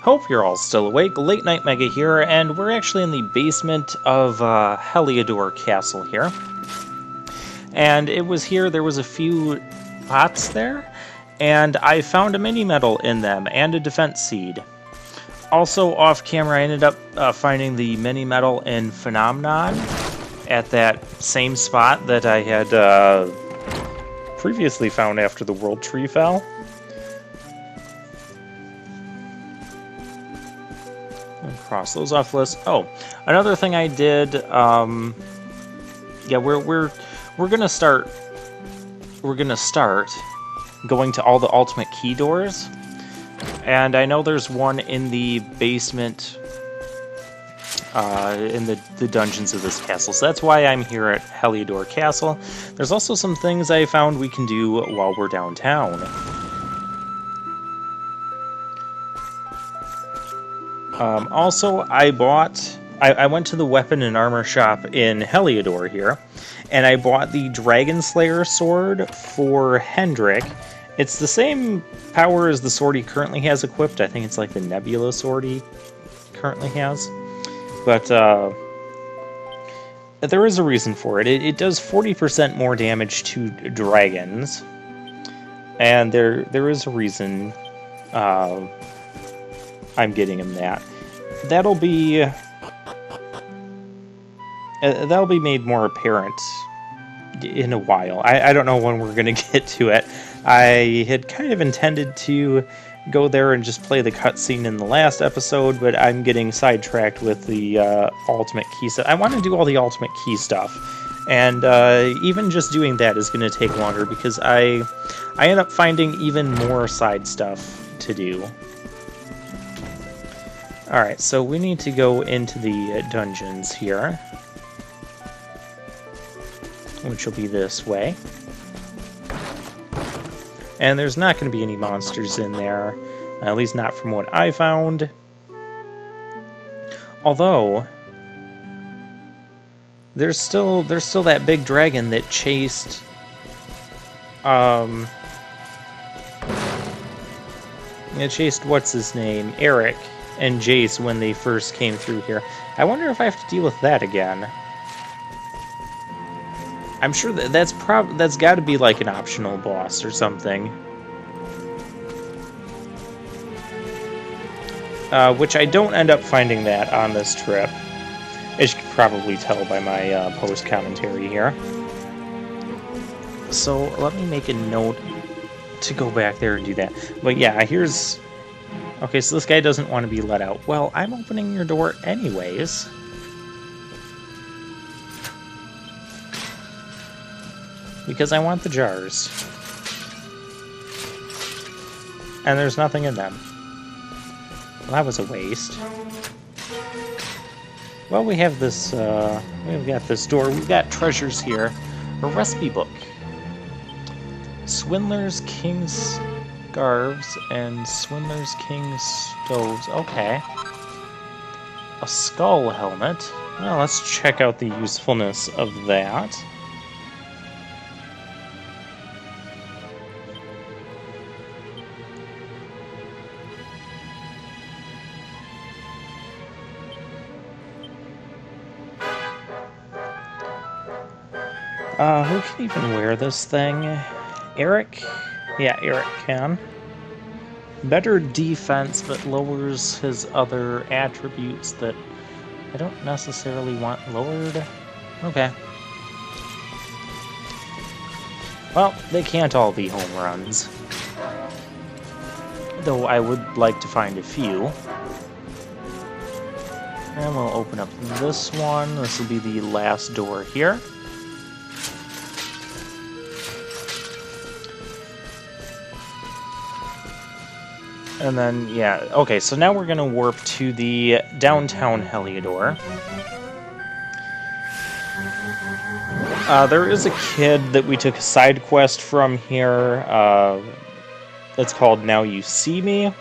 Hope you're all still awake. Late Night Mega here, and we're actually in the basement of Heliodor Castle here. And it was here, there was a few pots there, and I found a mini-medal in them, and a defense seed. Also, off camera, I ended up finding the mini-medal in Phenomenon at that same spot that I had previously found after the World Tree fell. Cross those off the list. Oh, another thing I did. Yeah, we're gonna start. We're gonna start going to all the ultimate key doors, and I know there's one in the basement, in the dungeons of this castle. So that's why I'm here at Heliodor Castle. There's also some things I found we can do while we're downtown. Also, I went to the weapon and armor shop in Heliodor here, and I bought the Dragon Slayer sword for Hendrik. It's the same power as the sword he currently has equipped. I think it's like the Nebula sword he currently has. But there is a reason for it. It does 40% more damage to dragons, and there is a reason I'm getting him that. That'll be made more apparent in a while. I don't know when we're going to get to it. I had kind of intended to go there and just play the cutscene in the last episode, but I'm getting sidetracked with the ultimate key stuff. I want to do all the ultimate key stuff, and even just doing that is going to take longer because I end up finding even more side stuff to do. Alright, so we need to go into the dungeons here, which will be this way. And there's not going to be any monsters in there, at least not from what I found. Although, there's still that big dragon that chased what's his name, Eric and Jace when they first came through here. I wonder if I have to deal with that again. I'm sure that's got to be like an optional boss or something. Which I don't end up finding that on this trip. As you can probably tell by my post commentary here. So let me make a note to go back there and do that. But yeah, here's... Okay, so this guy doesn't want to be let out. Well, I'm opening your door anyways. Because I want the jars. And there's nothing in them. Well, that was a waste. Well, we have this, we've got this door. We've got treasures here. A recipe book. Swindler's King's Scarves and Swindler's King's Stoves. Okay. A skull helmet. Well, let's check out the usefulness of that. Who can even wear this thing? Eric? Yeah, Eric can. Better defense, but lowers his other attributes that I don't necessarily want lowered. Okay. Well, they can't all be home runs. Though I would like to find a few. And we'll open up this one. This will be the last door here. And then, yeah, okay, so now we're going to warp to the downtown Heliodor. There is a kid that we took a side quest from here. It's called Now You See Me.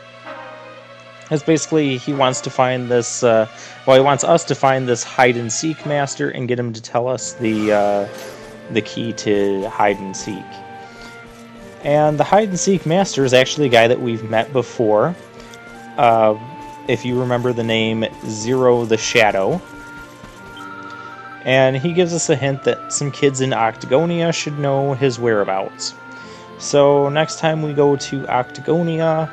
It's basically, he wants to find this, well, he wants us to find this hide-and-seek master and get him to tell us the key to hide-and-seek. And the hide-and-seek master is actually a guy that we've met before. if you remember the name Zero the Shadow. And he gives us a hint that some kids in Octagonia should know his whereabouts. So next time we go to Octagonia,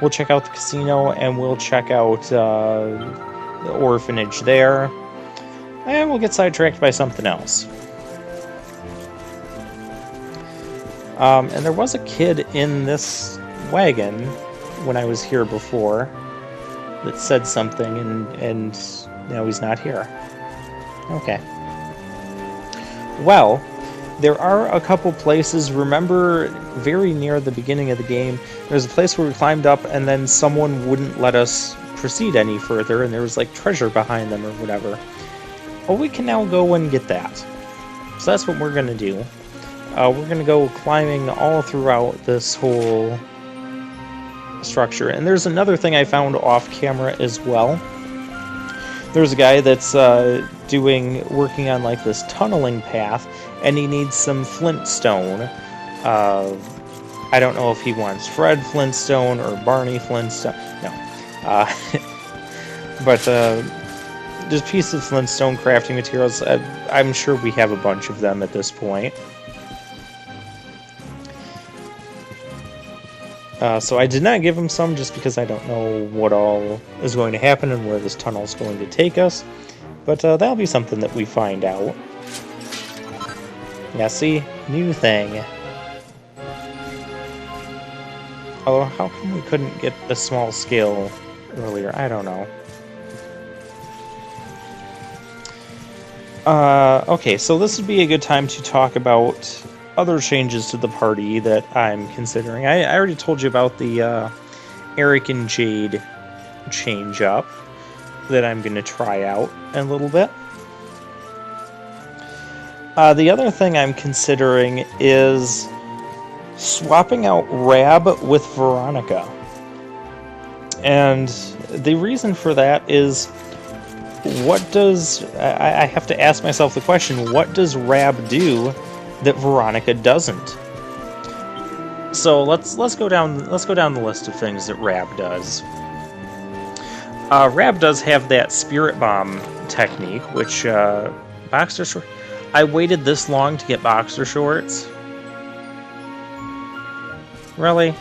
we'll check out the casino and we'll check out the orphanage there. And we'll get sidetracked by something else. And there was a kid in this wagon when I was here before that said something, and now he's not here. Okay. Well, there are a couple places. Remember, very near the beginning of the game, there's a place where we climbed up and then someone wouldn't let us proceed any further, and there was like treasure behind them or whatever. Well, we can now go and get that. So that's what we're going to do. We're going to go climbing all throughout this whole structure. And there's another thing I found off camera as well. There's a guy that's working on like this tunneling path, and he needs some Flintstone. I don't know if he wants Fred Flintstone or Barney Flintstone. No. But just pieces of Flintstone crafting materials. I'm sure we have a bunch of them at this point. So I did not give him some just because I don't know what all is going to happen and where this tunnel is going to take us. But that'll be something that we find out. Yeah, see? New thing. Although, how come we couldn't get the small scale earlier? I don't know. Okay, so this would be a good time to talk about other changes to the party that I'm considering. I already told you about the Eric and Jade change up that I'm going to try out in a little bit. The other thing I'm considering is swapping out Rab with Veronica. And the reason for that is, I have to ask myself the question, what does Rab do that Veronica doesn't? So let's go down the list of things that Rab does. Rab does have that Spirit Bomb technique, which Boxer Shorts. I waited this long to get Boxer Shorts. Really?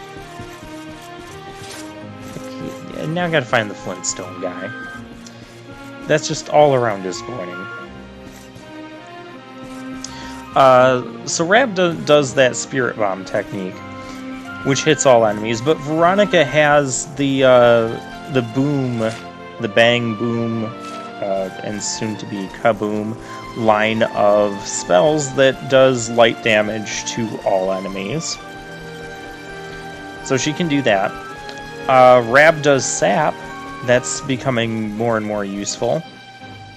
Okay, now I gotta find the Flintstone guy. That's just all around disappointing. So Rab does that Spirit Bomb technique, which hits all enemies, but Veronica has the boom, the bang boom, and soon to be kaboom line of spells that does light damage to all enemies. So she can do that. Rab does sap. That's becoming more and more useful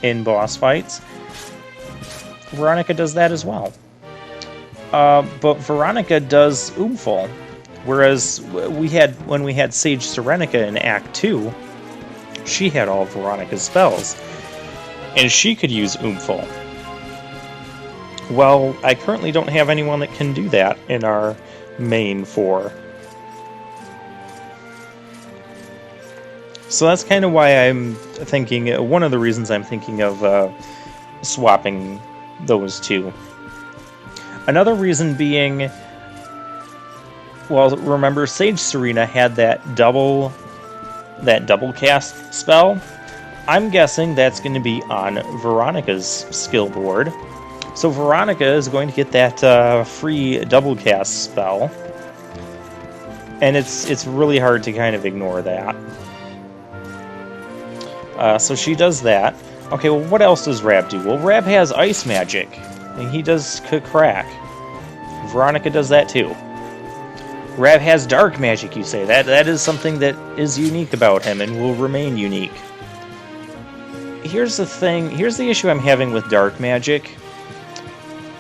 in boss fights. Veronica does that as well. But Veronica does Oomful, whereas when we had Sage Serenica in Act 2, she had all of Veronica's spells, and she could use Oomful. Well, I currently don't have anyone that can do that in our main 4. So that's kind of why I'm thinking, one of the reasons I'm thinking of swapping those two. Another reason being, well, remember Sage Serena had that double cast spell. I'm guessing that's going to be on Veronica's skill board. So Veronica is going to get that free double cast spell. And it's really hard to kind of ignore that. So she does that. Okay, well, what else does Rab do? Well, Rab has ice magic, and he does crack. Veronica does that too. Rab has dark magic, you say. That is something that is unique about him and will remain unique. Here's the thing. Here's the issue I'm having with dark magic.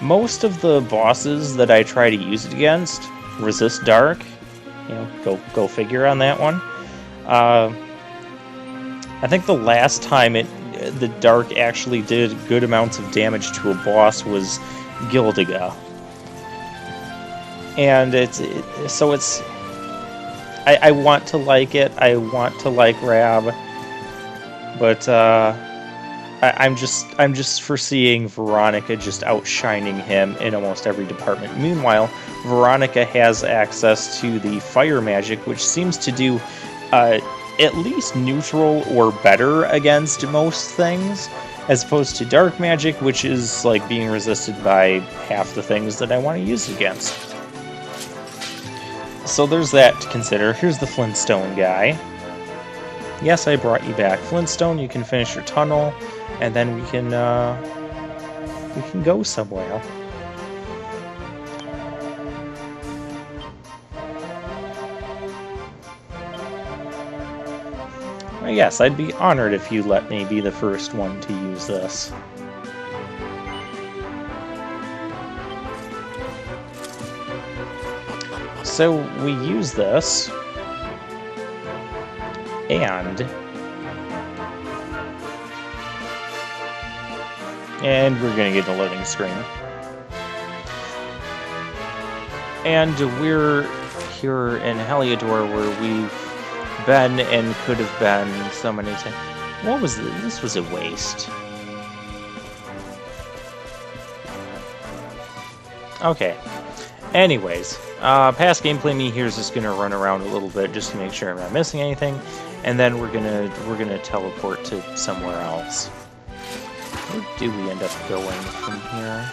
Most of the bosses that I try to use it against resist dark. You know, go figure on that one. I think the last time the dark actually did good amounts of damage to a boss was Gildiga. And I want to like it. I want to like Rab. But I'm just foreseeing Veronica just outshining him in almost every department. Meanwhile, Veronica has access to the fire magic, which seems to do at least neutral or better against most things, as opposed to dark magic, which is like being resisted by half the things that I want to use against. So there's that to consider. Here's the Flintstone guy. Yes, I brought you back. Flintstone, you can finish your tunnel, and then we can go somewhere. Yes, I'd be honored if you let me be the first one to use this. So we use this, and we're gonna get a loading screen. And we're here in Heliodor, where we've been and could have been so many times. What was this? This was a waste. Okay. Anyways, past gameplay me here is just gonna run around a little bit just to make sure I'm not missing anything, and then we're gonna teleport to somewhere else. Where do we end up going from here?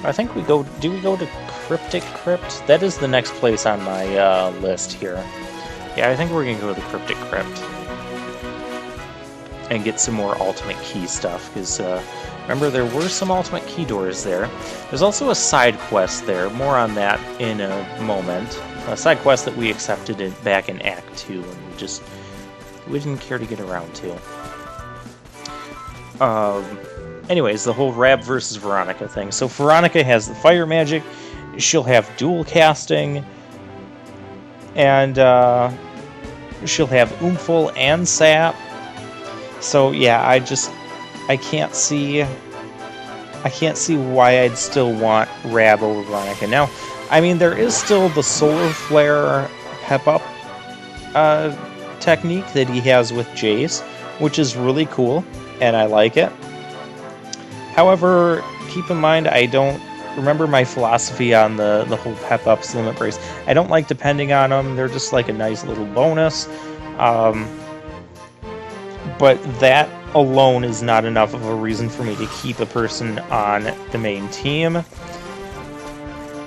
I think we go. Do we go to Cryptic Crypt? That is the next place on my list here. Yeah, I think we're gonna go to the Cryptic Crypt and get some more Ultimate Key stuff, because remember, there were some Ultimate Key doors there. There's also a side quest there. More on that in a moment. A side quest that we accepted back in Act 2, and we didn't care to get around to. Anyways, the whole Rab versus Veronica thing. So Veronica has the fire magic. She'll have dual casting, and she'll have Oomphal and Sap. So yeah, I can't see why I'd still want Rab over Veronica. Now, I mean, there is still the Solar Flare Pep-Up technique that he has with Jace, which is really cool, and I like it. However, keep in mind, I don't remember my philosophy on the whole Pep-Ups Limit Breaks. I don't like depending on them. They're just like a nice little bonus. But that alone is not enough of a reason for me to keep a person on the main team.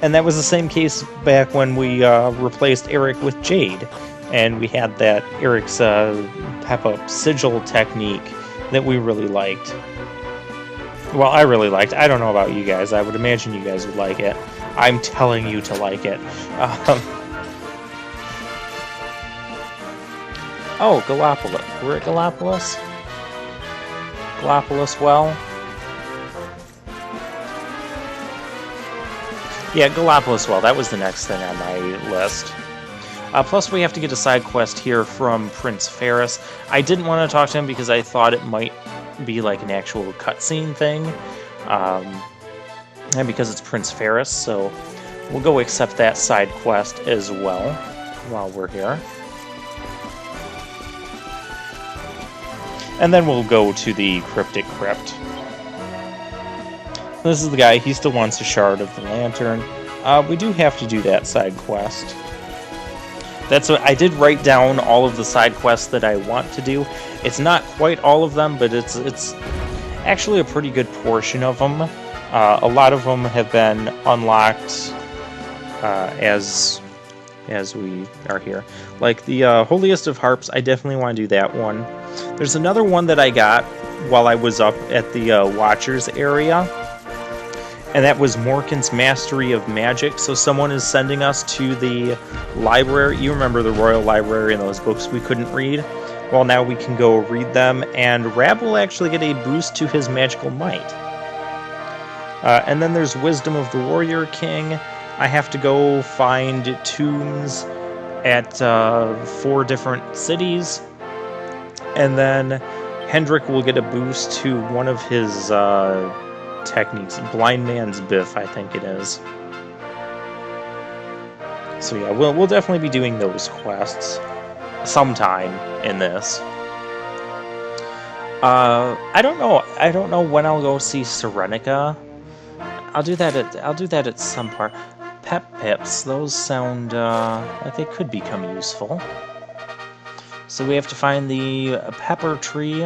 And that was the same case back when we replaced Eric with Jade, and we had that Eric's Pep-Up Sigil technique that we really liked. Well, I really liked. I don't know about you guys. I would imagine you guys would like it. I'm telling you to like it. Oh, Gallopolis. We're at Gallopolis? Gallopolis Well? Yeah, Gallopolis Well. That was the next thing on my list. Plus, we have to get a side quest here from Prince Ferris. I didn't want to talk to him because I thought it might be like an actual cutscene thing. And because it's Prince Ferris, so we'll go accept that side quest as well while we're here. And then we'll go to the Cryptic Crypt. This is the guy. He still wants a shard of the lantern. We do have to do that side quest. That's what I did. Write down all of the side quests that I want to do. It's not quite all of them, but it's actually a pretty good portion of them. A lot of them have been unlocked as we are here. Like the Holiest of Harps, I definitely want to do that one. There's another one that I got while I was up at the Watchers area, and that was Morkan's Mastery of Magic. So someone is sending us to the library. You remember the Royal Library and those books we couldn't read? Well, now we can go read them, and Rab will actually get a boost to his magical might. And then there's Wisdom of the Warrior King. I have to go find tombs at 4 different cities. And then Hendrik will get a boost to one of his techniques. Blind Man's Biff, I think it is. So yeah, we'll definitely be doing those quests sometime in this. I don't know when I'll go see Serenica. I'll do that at some part. Pep pips, those sound like they could become useful. So we have to find the pepper tree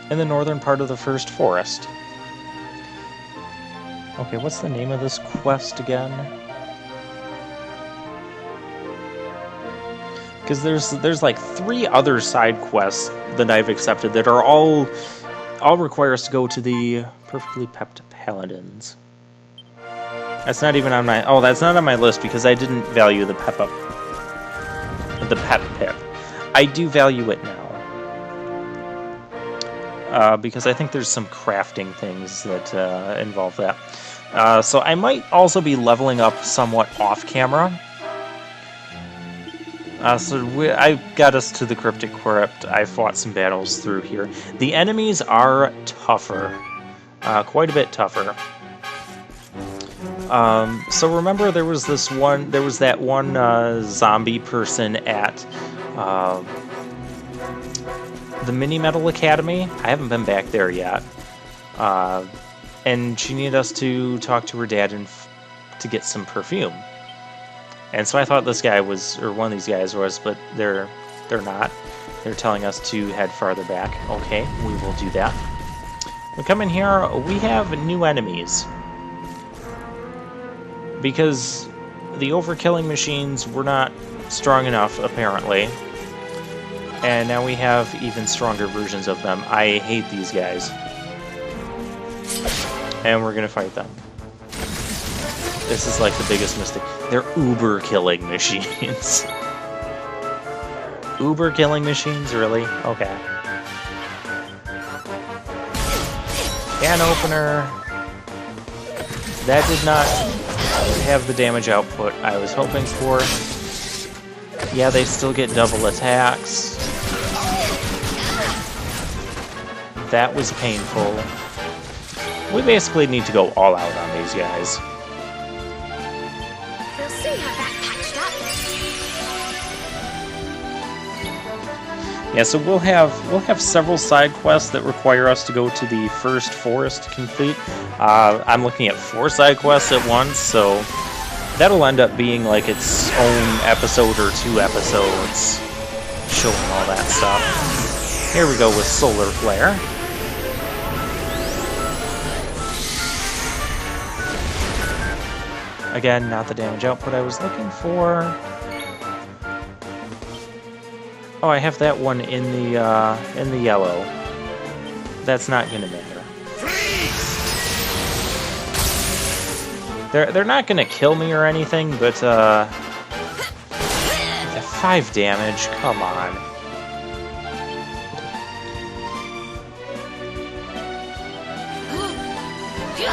in the northern part of the first forest. Okay, what's the name of this quest again? Because there's like 3 other side quests that I've accepted that are all require us to go to the perfectly pepped paladins. That's not even on my... Oh, that's not on my list because I didn't value the pep pip. I do value it now. Because I think there's some crafting things that involve that. So I might also be leveling up somewhat off camera. I got us to the Cryptic Crypt. I fought some battles through here. The enemies are tougher. Quite a bit tougher. So remember there was that one zombie person at the Mini Metal Academy. I haven't been back there yet. And she needed us to talk to her dad to get some perfume. And so I thought this guy was, or one of these guys was, but they're not. They're telling us to head farther back. Okay, we will do that. We come in here, we have new enemies. Because the overkilling machines were not strong enough, apparently. And now we have even stronger versions of them. I hate these guys. And we're gonna fight them. This is like the biggest mistake. They're uber killing machines. Uber killing machines, really? Okay. Can opener. That did not have the damage output I was hoping for. Yeah, they still get double attacks. That was painful. We basically need to go all out on these guys. We'll see how that patched up. Yeah, so we'll have several side quests that require us to go to the first forest to complete. I'm looking at 4 side quests at once, so that'll end up being like its own episode or 2 episodes showing all that stuff. Here we go with Solar Flare. Again, not the damage output I was looking for. Oh, I have that one in the yellow. That's not gonna matter. They're not gonna kill me or anything, but 5 damage. Come on.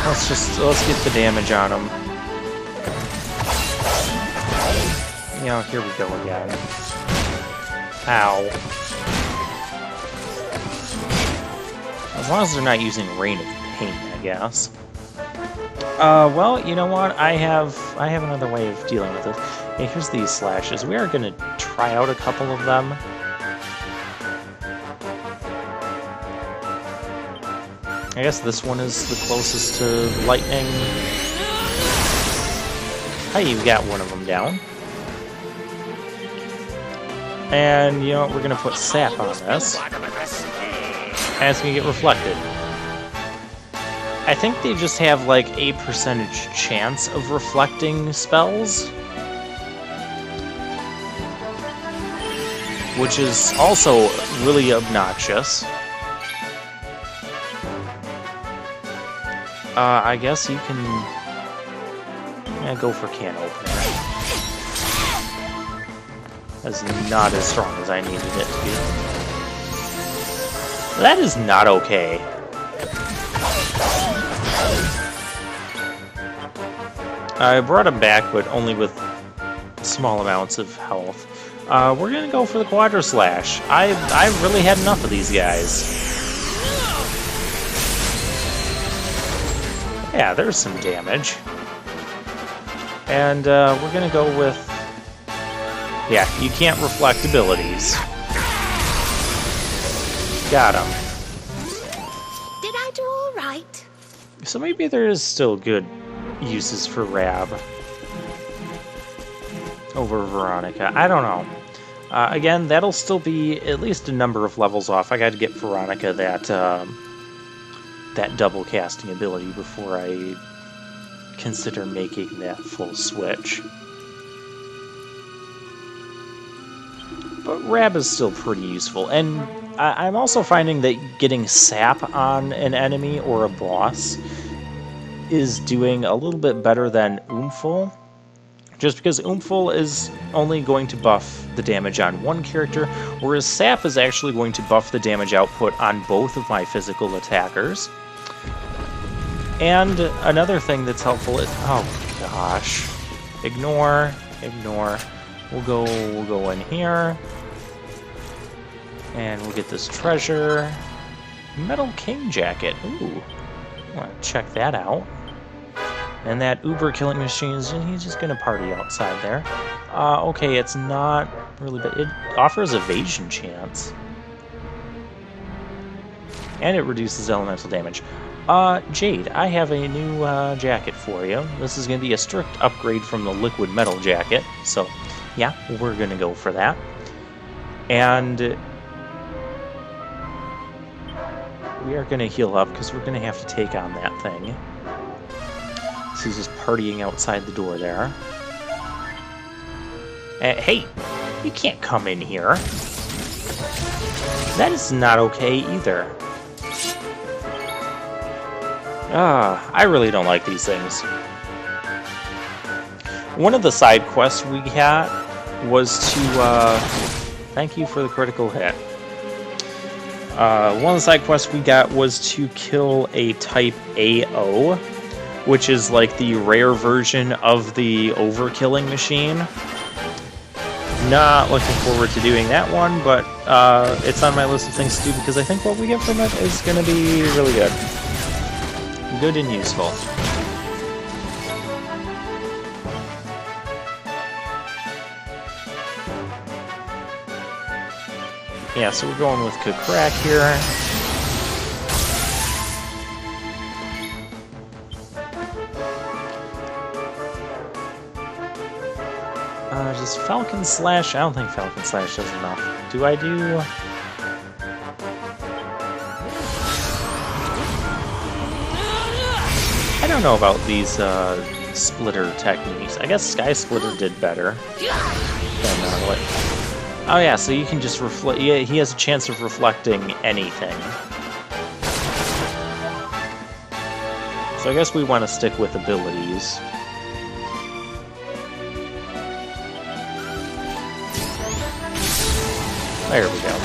Let's get the damage on them. You know, here we go again. Ow. As long as they're not using Rain of Pain, I guess. Well, you know what? I have another way of dealing with it. Okay, here's these slashes. We are gonna try out a couple of them. I guess this one is the closest to lightning. Hey, you got one of them down. And, you know, we're gonna put sap on this. And it's gonna get reflected. I think they just have, like, a percentage chance of reflecting spells. Which is also really obnoxious. I guess you can... Yeah, go for can opener. That's not as strong as I needed it to be. That is not okay. I brought him back, but only with small amounts of health. We're gonna go for the Quadra Slash. I really had enough of these guys. Yeah, there's some damage. And we're going to go with... Yeah, you can't reflect abilities. Got him. Did I do all right? So maybe there is still good uses for Rab over Veronica. I don't know. Again, that'll still be at least a number of levels off. I got to get Veronica that that double casting ability before I consider making that full switch. But Rab is still pretty useful, and I'm also finding that getting sap on an enemy or a boss is doing a little bit better than Oomphul. Just because Oomphul is only going to buff the damage on one character, whereas Sap is actually going to buff the damage output on both of my physical attackers. And another thing that's helpful is... Oh, gosh. Ignore. We'll go in here. And we'll get this treasure. Metal King Jacket. Ooh. I want to check that out. And that Uber killing machine, he's just going to party outside there. Okay, it's not really bad. It offers evasion chance. And it reduces elemental damage. Jade, I have a new jacket for you. This is going to be a strict upgrade from the liquid metal jacket. So, yeah, we're going to go for that. And we are going to heal up because we're going to have to take on that thing. So he's just partying outside the door there. Hey, you can't come in here. That is not okay either. I really don't like these things. One of the side quests we got was to, thank you for the critical hit. One of the side quests we got was to kill a type AO, which is like the rare version of the overkilling machine. Not looking forward to doing that one, but it's on my list of things to do because I think what we get from it is going to be really good. Good and useful. Yeah, so we're going with Kakrak here. Does Falcon Slash? I don't think Falcon Slash does enough. Do I do... I don't know about these splitter techniques. I guess Sky Splitter did better than what... Oh yeah, so you can just reflect... Yeah, he has a chance of reflecting anything. So I guess we want to stick with abilities. There we go.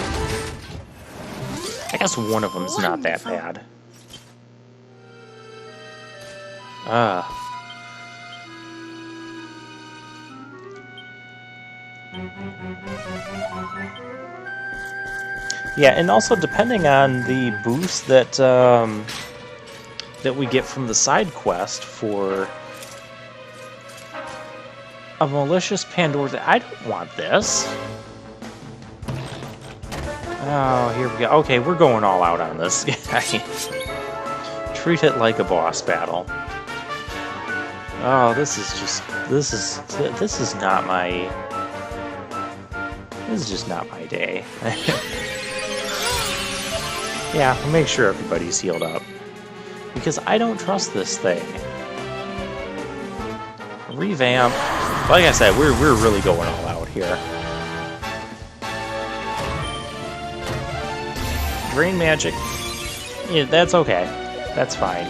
I guess one of them's not that bad. Yeah, and also depending on the boost that that we get from the side quest for a malicious Pandora. I don't want this. Oh, here we go. Okay, we're going all out on this guy. Treat it like a boss battle. Oh, this is just... This is not my... This is just not my day. Yeah, I'll make sure everybody's healed up. Because I don't trust this thing. Revamp. Like I said, we're really going all out here. Drain magic. Yeah, that's okay. That's fine.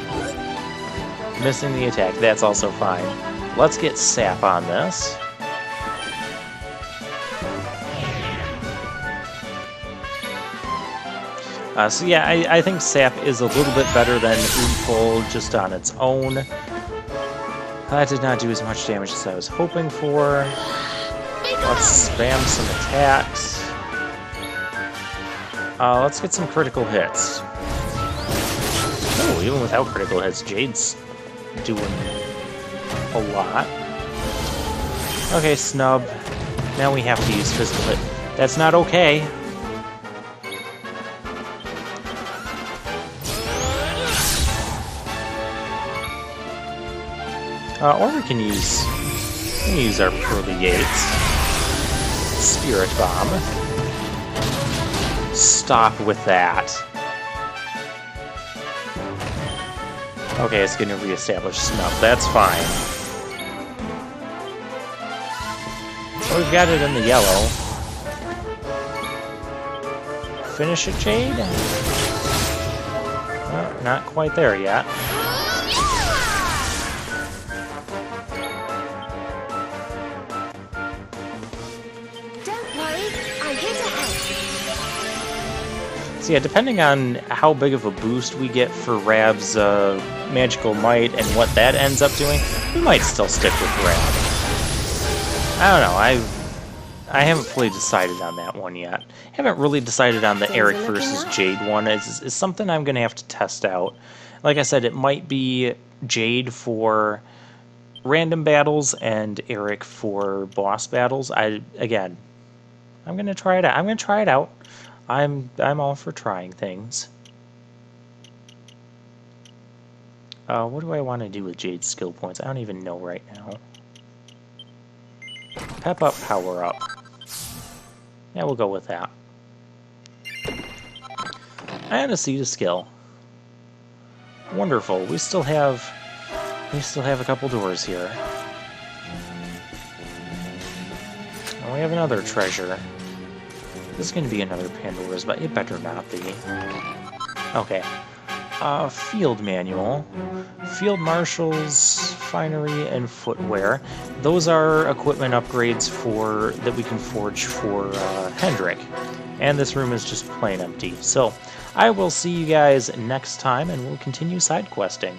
Missing the attack. That's also fine. Let's get Sap on this. So yeah, I think Sap is a little bit better than Oomphul just on its own. That did not do as much damage as I was hoping for. Let's spam some attacks. Let's get some critical hits. Oh, even without critical hits, Jade's doing a lot. Okay, Snub. Now we have to use physical hit. That's not okay. Or we can use our Pearly Gates. Spirit Bomb. Stop with that. Okay, it's going to reestablish Snub. That's fine. We've got it in the yellow. Finish it, Jade? Well, not quite there yet. Don't worry, I'm here to help. So yeah, depending on how big of a boost we get for Rab's Magical Might and what that ends up doing, we might still stick with Rab. I don't know, I haven't fully decided on that one yet. Haven't really decided on the Eric versus Jade one. It's something I'm going to have to test out. Like I said, it might be Jade for random battles and Eric for boss battles. I'm going to try it out. I'm going to try it out. I'm all for trying things. What do I want to do with Jade's skill points? I don't even know right now. Pep up, power up. Yeah, we'll go with that. And a seed of skill. Wonderful. We still have a couple doors here. And we have another treasure. This is going to be another Pandora's, but it better not be. Okay. Field manual. Field marshals, finery, and footwear. Those are equipment upgrades that we can forge for Hendrik. And this room is just plain empty. So, I will see you guys next time, and we'll continue side questing.